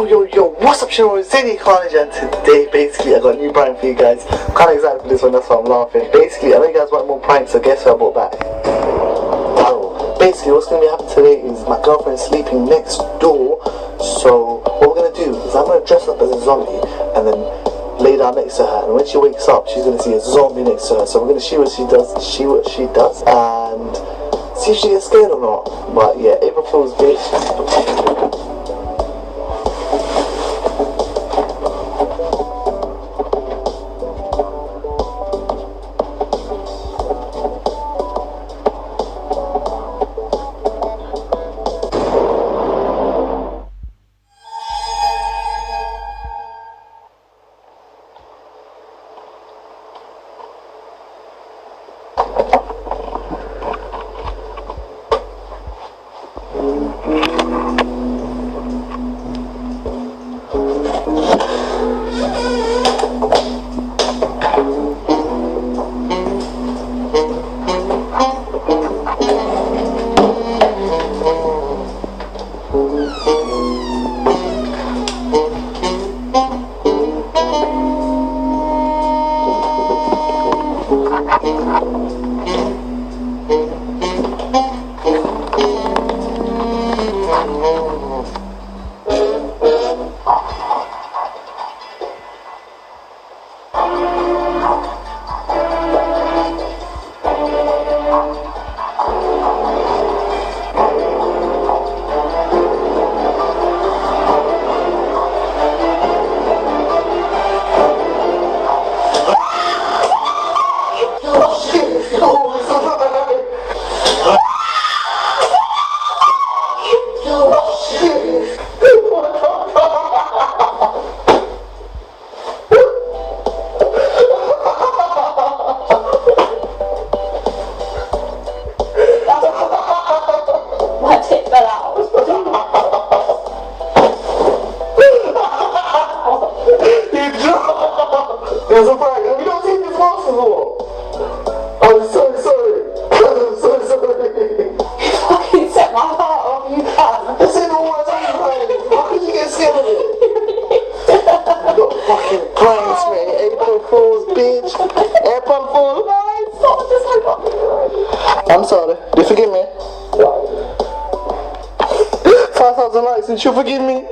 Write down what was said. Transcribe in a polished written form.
Yo, what's up, channel? It's Zany Carnage, and today, basically, I got a new prank for you guys. I'm kind of excited for this one, that's why I'm laughing. Basically, I know you guys want more pranks, so guess what I brought back? Wow. Basically, what's going to be happening today is my girlfriend's sleeping next door. So, what we're going to do is I'm going to dress up as a zombie and then lay down next to her. And when she wakes up, she's going to see a zombie next to her. So, we're going to see what she does, and see if she gets scared or not. But yeah, April Fool's, bitch. There's a prank. We don't take this mask as well. I'm so sorry. I'm so sorry. You fucking set my heart off, you can. This ain't all my time, man. How could you get scared of it? You got fucking pranks, mate. April Fool's, bitch. April Fool. I'm sorry. Do you forgive me? 5,000 likes and she'll forgive me.